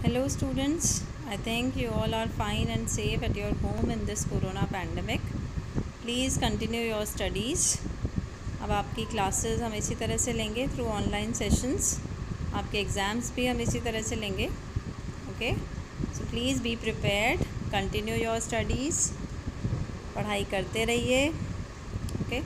Hello students, I think you all are fine and safe at your home in this corona pandemic. Please continue your studies. अब आपकी classes हम इसी तरह से लेंगे through online sessions. आपके exams भी हम इसी तरह से लेंगे. Okay, so please be prepared, continue your studies. पढ़ाई करते रहिए. Okay,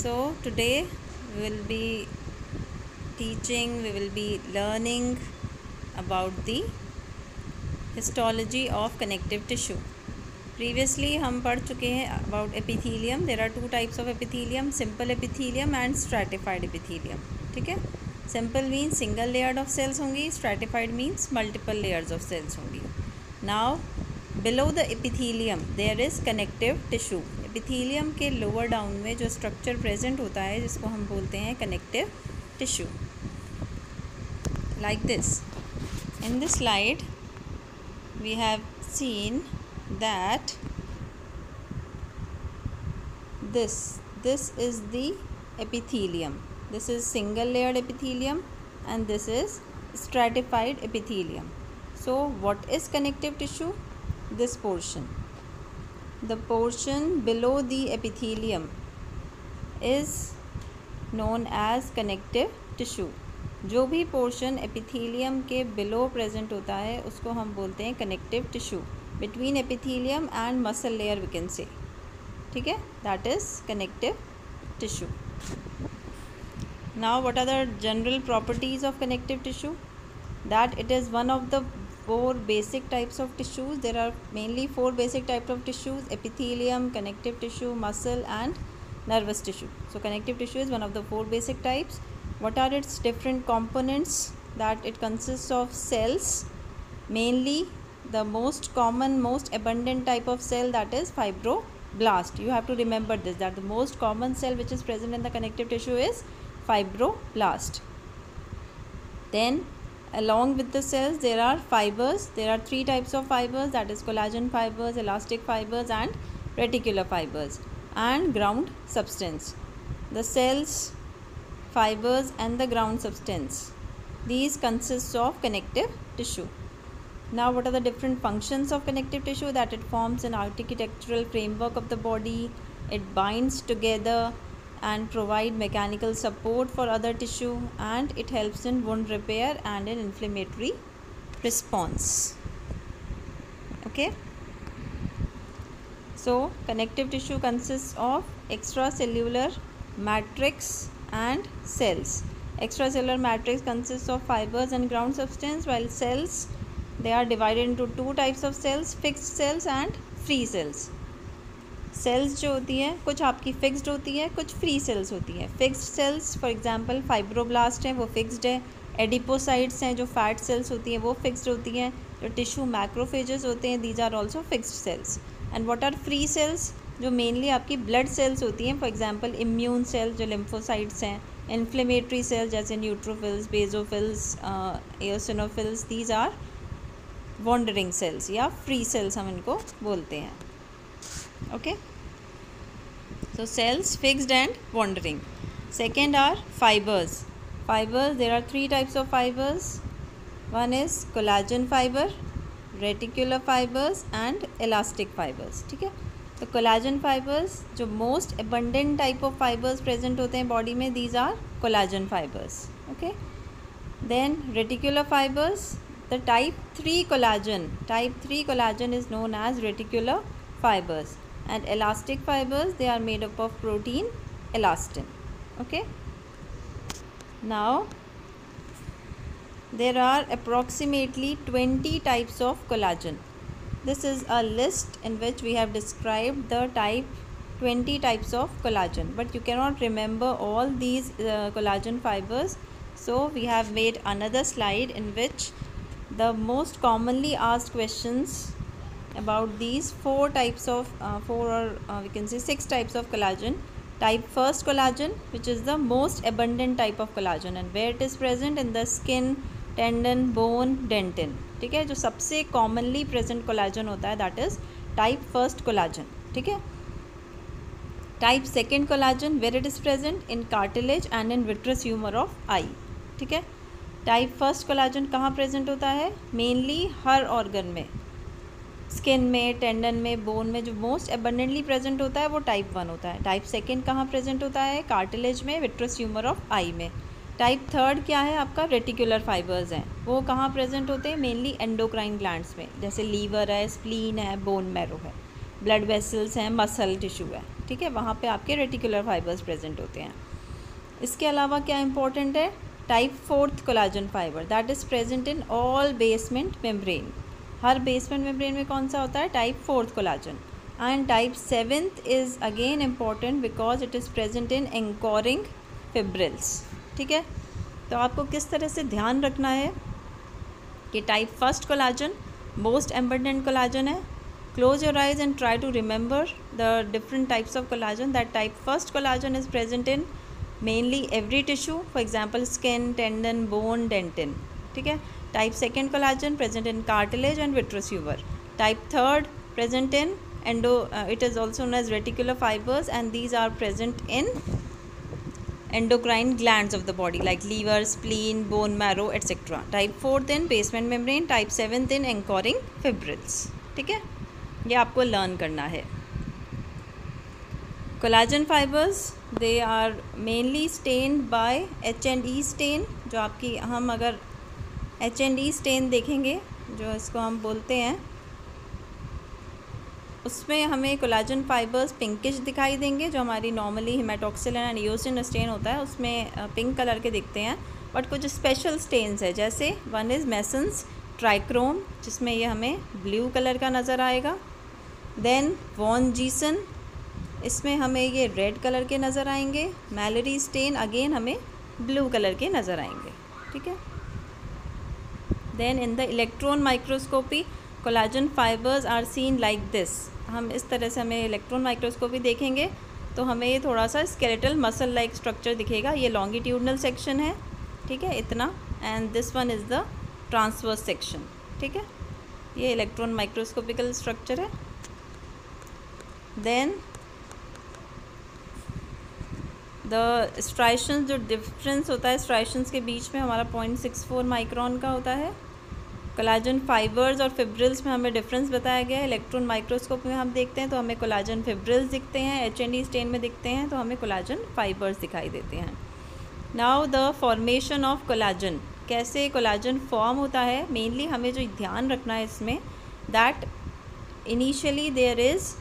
so today we will be teaching, we will be learning about the histology of connective tissue. Previously हम पढ़ चुके हैं about epithelium. There are two types of epithelium, simple epithelium and stratified epithelium. ठीक है, simple means single layered of cells होंगी, stratified means multiple layers of cells होंगी. Now below the epithelium there is connective tissue. epithelium के lower down में जो structure present होता है जिसको हम बोलते हैं connective tissue. Like this, in this slide we have seen that this is the epithelium. This is single layered epithelium and this is stratified epithelium. So what is connective tissue? This portion, the portion below the epithelium is known as connective tissue. जो भी portion epithelium के below present होता है उसको हम बोलते हैं connective tissue. Between epithelium and muscle layer we can say. ठीक है, that is connective tissue. Now what are the general properties of connective tissue? That it is one of the 4 basic types of tissues. There are mainly 4 basic types of tissues: epithelium, connective tissue, muscle and nervous tissue. So connective tissue is one of the 4 basic types. What are its different components? That it consists of cells, mainly the most common, most abundant type of cell, that is fibroblast. You have to remember this, that the most common cell which is present in the connective tissue is fibroblast. Then along with the cells there are fibers. There are 3 types of fibers, that is collagen fibers, elastic fibers and reticular fibers, and ground substance. The cells, fibers and the ground substance, these consists of connective tissue. Now what are the different functions of connective tissue? That it forms an architectural framework of the body, it binds together and provide mechanical support for other tissue, and it helps in wound repair and in inflammatory response. Okay, so connective tissue consists of extracellular matrix and cells. Extracellular matrix consists of fibers and ground substance, while cells, they are divided into 2 types of cells: fixed cells and free cells. cells जो होती हैं कुछ आपकी fixed होती है, कुछ free cells होती हैं. fixed cells for example fibroblast हैं, वो fixed है. adipocytes हैं, जो fat cells होती हैं वो fixed होती हैं. जो tissue macrophages होते हैं, these are also fixed cells. and what are free cells? जो मेनली आपकी ब्लड सेल्स होती हैं, फॉर एग्जांपल इम्यून सेल्स जो लिम्फोसाइट्स हैं, इन्फ्लेमेटरी सेल्स जैसे neutrophils, basophils, eosinophils, these are wandering cells या फ्री सेल्स हम इनको बोलते हैं. Okay, so cells fixed and wandering. Second are fibres. Fibres, there are 3 types of fibres. One is collagen fibre, reticular fibres and elastic fibres. ठीक है, तो collagen fibres जो most abundant type of fibres present होते हैं body में, these are collagen fibres. Okay, then reticular fibres, the type 3 collagen is known as reticular fibres, and elastic fibres, they are made up of protein elastin. Okay, now there are approximately 20 types of collagen. This is a list in which we have described the 20 types of collagen, but you cannot remember all these collagen fibers, so we have made another slide in which the most commonly asked questions about these 4 types of we can say 6 types of collagen. Type first collagen, which is the most abundant type of collagen, and where it is present in the skin, tendon, bone, dentin. ठीक है, जो सबसे commonly present collagen होता है that is type first collagen. ठीक है, type second collagen, where it is present in cartilage and in vitreous humour of eye. ठीक है, टाइप फर्स्ट कोलाजन कहाँ प्रेजेंट होता है? मेनली हर ऑर्गन में, स्किन में, टेंडन में, बोन में जो मोस्ट एबंडेंटली प्रेजेंट होता है वो टाइप 1 होता है। टाइप सेकेंड कहाँ प्रेजेंट होता है? कार्टिलेज में, विट्रस ह्यूमर ऑफ आई में। टाइप थर्ड क्या है आपका? रेटिकुलर फाइबर्स हैं, वो कहाँ प्रेजेंट होते हैं? मेनली एंडोक्राइन ग्लैंड्स में, जैसे लीवर है, स्प्लीन है, बोन मैरो है, ब्लड वेसल्स हैं, मसल टिश्यू है, ठीक है, वहाँ पे आपके रेटिकुलर फाइबर्स प्रेजेंट होते हैं। इसके अलावा क्या इंपॉर्टेंट है? Type fourth collagen fibre that is present in all basement membrane. हर बेसमेंट मेम्ब्रेन में कौन सा होता है? Type fourth collagen. And type seventh is again important because it is present in anchoring fibrils, ठीक है। तो आपको किस तरह से ध्यान रखना है कि type first collagen most abundant collagen है। Close your eyes and try to remember the different types of collagen. That type first collagen is present in mainly every tissue, for example skin, tendon, bone, dentin, ठीक है। Type second collagen present in cartilage and vitreous humor. Type third present in it is also known as reticular fibers, and these are present in endocrine glands of the body like liver, spleen, bone marrow, etc. Type fourth in basement membrane, type seventh in anchoring fibrils, ठीक है। ये आपको learn करना है। Collagen fibres they are mainly stained by H&E stain, जो आपकी हम अगर H&E स्टेन देखेंगे जो इसको हम बोलते हैं, उसमें हमें कोलाजन फाइबर्स पिंकिश दिखाई देंगे। जो हमारी नॉर्मली हेमाटोक्सिलिन एंड ईओसिन स्टेन होता है उसमें पिंक कलर के दिखते हैं, बट कुछ स्पेशल स्टेन्स है, जैसे वन इज़ मेसन्स ट्राइक्रोम जिसमें ये हमें ब्लू कलर का नज़र आएगा। देन वॉन जीसन, इसमें हमें ये रेड कलर के नज़र आएंगे। मैलरी स्टेन अगेन हमें ब्लू कलर के नज़र आएंगे, ठीक है। Then in the electron microscopy collagen fibres are seen like this. हम इस तरह से हमें इलेक्ट्रॉन माइक्रोस्कोपी देखेंगे तो हमें ये थोड़ा सा स्केलेटल मसल लाइक स्ट्रक्चर दिखेगा। ये लॉन्गिट्यूडनल सेक्शन है, ठीक है, इतना, and this one is the transverse section, ठीक है। ये इलेक्ट्रॉन माइक्रोस्कोपिकल स्ट्रक्चर है। देन द स्ट्राइशंस, जो डिफरेंस होता है स्ट्राइशंस के बीच में हमारा 0.64 माइक्रोन का होता है। कोलाजन फाइबर्स और फिब्रिल्स में हमें डिफरेंस बताया गया है। इलेक्ट्रॉन माइक्रोस्कोप में हम देखते हैं तो हमें कोलाजन फिब्रिल्स दिखते हैं, H&E स्टेन में दिखते हैं तो हमें कोलाजन फाइबर्स दिखाई देते हैं। Now the formation of collagen, कैसे कोलाजन फॉर्म होता है, मेनली हमें जो ध्यान रखना है इसमें, that initially there is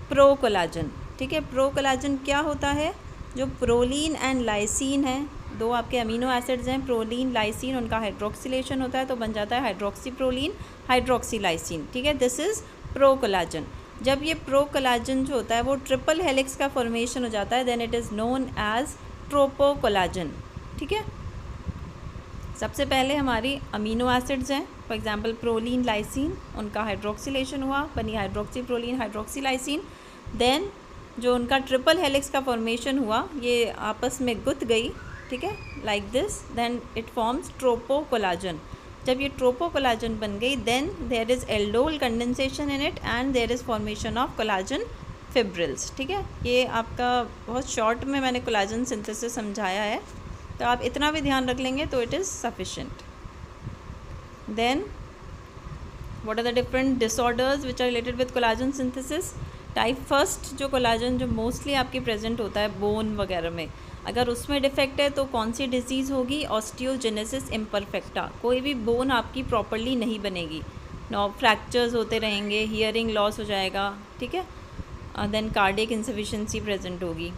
pro collagen, ठीक है। प्रो कोलाजन क्या होता है? जो प्रोलीन एंड लाइसिन है, दो आपके अमीनो एसिड्स हैं, प्रोलीन लाइसिन, उनका हाइड्रोक्सिलेशन होता है तो बन जाता है हाइड्रोक्सी प्रोलीन हाइड्रोक्सी लाइसिन, ठीक है। This is pro collagen. जब ये प्रो कोलाजन जो होता है वो ट्रिपल हेलिक्स का फॉर्मेशन हो जाता है, then it is known as tropo collagen, ठीक है। सबसे पहले हमारी अमीनो एसिड्स हैं, फॉर एग्जांपल प्रोलीन लाइसिन, उनका हाइड्रोक्सिलेशन हुआ, बनी hydroxy proline hydroxy lysine. Then जो उनका ट्रिपल हेलिक्स का फॉर्मेशन हुआ, ये आपस में गुथ गई, ठीक है, like this, then it forms tropo collagen. जब ये ट्रोपो कोलाजन बन गई, then there is aldol condensation in it and there is formation of collagen fibrils, ठीक है। ये आपका बहुत शॉर्ट में मैंने कोलाजन सिंथेसिस समझाया है, तो आप इतना भी ध्यान रख लेंगे तो it is sufficient. Then what are the different disorders which are related with collagen synthesis? Type first जो कोलाजन जो मोस्टली आपकी प्रेजेंट होता है बोन वगैरह में, अगर उसमें डिफेक्ट है तो कौन सी डिजीज़ होगी? ऑस्टियोजेनेसिस इम्परफेक्टा, कोई भी बोन आपकी प्रॉपरली नहीं बनेगी, फ्रैक्चर्स होते रहेंगे, हियरिंग लॉस हो जाएगा, ठीक है। देन कार्डियक इंसफिशिएंसी प्रेजेंट होगी।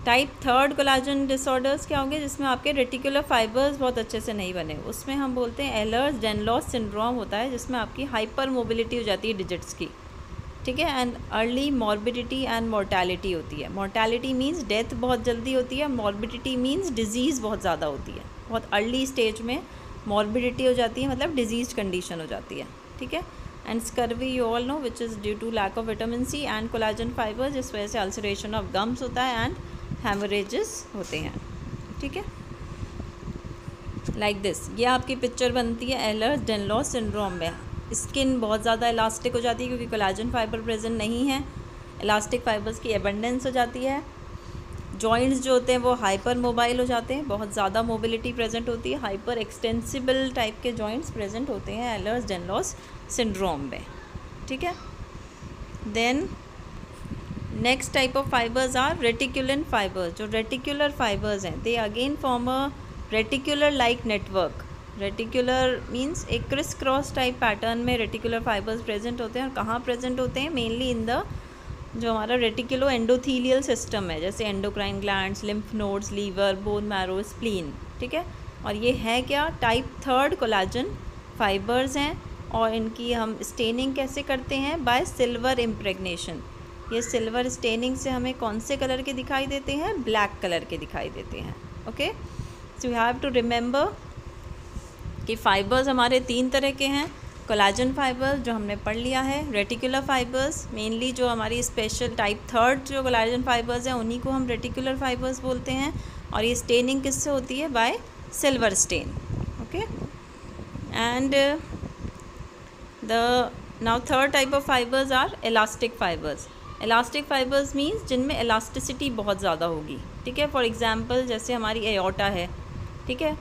टाइप थर्ड कोलाजन डिसऑर्डर्स क्या होंगे? जिसमें आपके रेटिकुलर फाइबर्स बहुत अच्छे से नहीं बने, उसमें हम बोलते हैं एलर्स-डेनलॉस सिंड्रोम होता है, जिसमें आपकी हाइपर मोबिलिटी हो जाती है डिजिट्स की, ठीक है। And early morbidity and mortality होती है। मोर्टेलिटी मीन्स डेथ बहुत जल्दी होती है, मॉर्बिडिटी मीन्स डिजीज़ बहुत ज़्यादा होती है, बहुत अर्ली स्टेज में मॉर्बिडिटी हो जाती है, मतलब डिजीज कंडीशन हो जाती है, ठीक है। And scurvy you all know which is due to lack of vitamin C and collagen fibres, जिस वजह से अल्सरेशन ऑफ गम्स होता है एंड हेमरेजेस होते हैं, ठीक है, लाइक दिस। ये आपकी पिक्चर बनती है एलर्स-डेनलॉस सिंड्रोम में। स्किन बहुत ज़्यादा इलास्टिक हो जाती है क्योंकि कोलाजन फाइबर प्रेजेंट नहीं है, इलास्टिक फाइबर्स की एबंडेंस हो जाती है। जॉइंट्स जो होते हैं वो हाइपर मोबाइल हो जाते हैं, बहुत ज़्यादा मोबिलिटी प्रेजेंट होती है, हाइपर एक्सटेंसिबल टाइप के जॉइंट्स प्रेजेंट होते हैं एहलर्स-डनलॉस सिंड्रोम में, ठीक है। Then next type of fibres are reticulin fibres. जो रेटिकुलर फाइबर्स हैं they again form a reticular like network. Reticular means एक क्रिस क्रॉस टाइप पैटर्न में रेटिकुलर फाइबर्स प्रेजेंट होते हैं। और कहाँ प्रेजेंट होते हैं? मेनली इन द जो हमारा रेटिकुलो एंडोथीलियल सिस्टम है, जैसे endocrine glands, lymph nodes, liver, bone marrow, spleen, ठीक है। और ये है क्या? टाइप 3 कोलाजन फाइबर्स हैं। और इनकी हम स्टेनिंग कैसे करते हैं? Bye silver impregnation. ये सिल्वर स्टेनिंग से हमें कौन से कलर के दिखाई देते हैं? ब्लैक कलर के दिखाई देते हैं। Okay, so you have to remember कि फाइबर्स हमारे 3 तरह के हैं। कोलाजन फाइबर्स जो हमने पढ़ लिया है, रेटिकुलर फाइबर्स मेनली जो हमारी स्पेशल टाइप 3 जो कोलाजन फाइबर्स हैं उन्हीं को हम रेटिकुलर फाइबर्स बोलते हैं। और ये स्टेनिंग किससे होती है? By silver stain. Okay, and the now third type of fibres are elastic fibres. Elastic fibres means जिनमें इलास्टिसिटी बहुत ज़्यादा होगी, ठीक है। फॉर एग्जांपल जैसे हमारी एओर्टा है, ठीक है,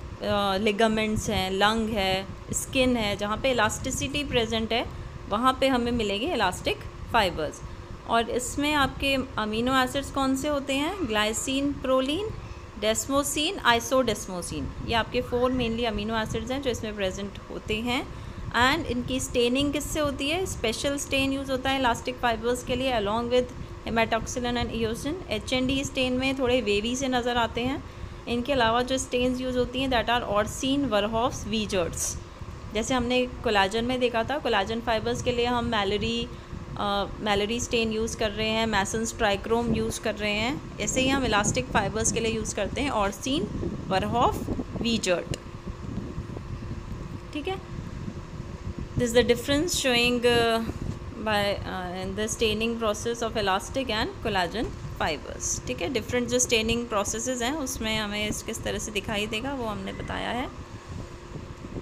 लिगामेंट्स हैं, लंग है, स्किन है, जहाँ पे इलास्टिसिटी प्रेजेंट है वहाँ पे हमें मिलेंगे इलास्टिक फाइबर्स। और इसमें आपके अमीनो एसिड्स कौन से होते हैं? Glycine, proline, desmosine, isodesmosine. ये आपके 4 मेनली अमीनो एसिड्स हैं जो इसमें प्रेजेंट होते हैं। एंड इनकी स्टेनिंग किससे होती है? स्पेशल स्टेन यूज़ होता है इलास्टिक फाइबर्स के लिए along with haematoxylin and eosin. HND stain में थोड़े वेवी से नज़र आते हैं। इनके अलावा जो स्टेन्स यूज़ होती हैं दैट आर ऑर्सिन, वरहॉफ्स, वीजर्ट्स। जैसे हमने कोलाजन में देखा था, कोलाजन फाइबर्स के लिए हम मैलरी स्टेन यूज़ कर रहे हैं, मैसन्स ट्राइक्रोम यूज़ कर रहे हैं। ऐसे ही हम इलास्टिक फाइबर्स के लिए यूज़ करते हैं ऑर्सिन, वरहॉफ, वीजर्ट, ठीक है। This the difference showing by in the staining process of elastic and collagen fibres, ठीक है। डिफरेंट जो स्टेनिंग प्रोसेसेस हैं उसमें हमें किस तरह से दिखाई देगा वो हमने बताया है।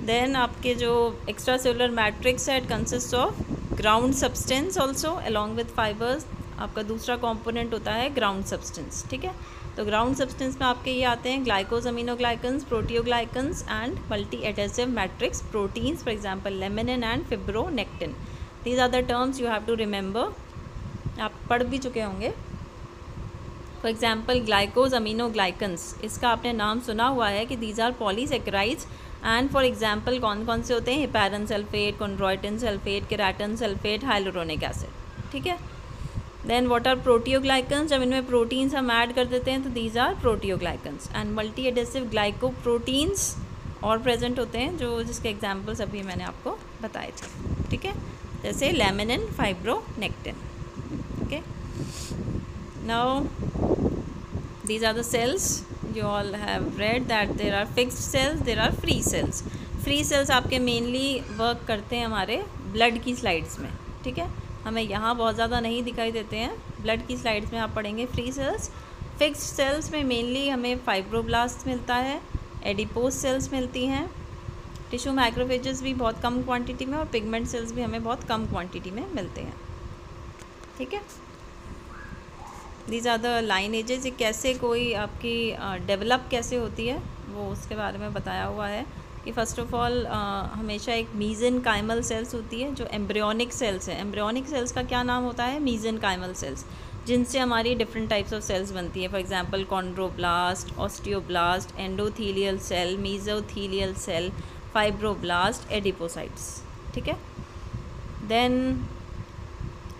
देन आपके जो एक्स्ट्रा सेलुलर मैट्रिक्स है, it consist of ground substance also along with fibres. आपका दूसरा कंपोनेंट होता है ग्राउंड सब्सटेंस, ठीक है। तो ग्राउंड सब्सटेंस में आपके ये आते हैं glycosaminoglycans, proteoglycans and multi adhesive matrix proteins, for example laminin and fibronectin. These are the terms you have to remember, आप पढ़ भी चुके होंगे। फॉर एग्जाम्पल ग्लाइकोज अमीनोग्लाइकन्स, इसका आपने नाम सुना हुआ है कि these are polysaccharides. And for example कौन कौन से होते हैं? Heparan sulphate, chondroitin sulphate, keratin sulphate, hyaluronic acid, ठीक है। Then what are proteoglycans? जब इनमें प्रोटीन्स हम ऐड कर देते हैं तो these are proteoglycans. And multi adhesive glycoproteins और प्रेजेंट होते हैं जो जिसके एग्जाम्पल्स अभी मैंने आपको बताए थे, ठीक है, जैसे laminin, fibronectin. Okay, now these are the cells. You all have read that there are fixed cells, there are free cells. free cells आपके mainly work करते हैं हमारे blood की slides में, ठीक है। हमें यहाँ बहुत ज़्यादा नहीं दिखाई देते हैं, blood की slides में आप पढ़ेंगे free cells। fixed cells में mainly हमें fibroblasts मिलता है, adipose cells मिलती हैं, टिश्यू मैक्रोफेजेस भी बहुत कम क्वांटिटी में, और पिगमेंट सेल्स भी हमें बहुत कम क्वांटिटी में मिलते हैं, ठीक है। These are the lineages. ये कैसे कोई आपकी डेवलप कैसे होती है वो उसके बारे में बताया हुआ है कि फ़र्स्ट ऑफ ऑल हमेशा एक मीज़ेनकाइमल सेल्स होती है जो एम्ब्रियोनिक सेल्स हैं। एम्ब्रियोनिक सेल्स का क्या नाम होता है? मीज़ेनकाइमल सेल्स, जिनसे हमारी डिफरेंट टाइप्स ऑफ सेल्स बनती है। For example chondroblast, osteoblast, endothelial cell, mesothelial cell, fibroblast, adipocytes, ठीक है। देन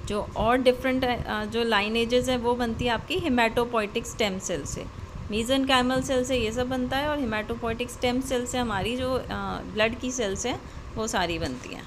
जो और डिफरेंट जो लाइनेजेस हैं वो बनती है आपकी हेमाटोपोइटिक स्टेम सेल से। मीज़ेनकाइमल सेल से ये सब बनता है और हेमाटोपोइटिक स्टेम सेल से हमारी जो ब्लड की सेल्स हैं वो सारी बनती हैं।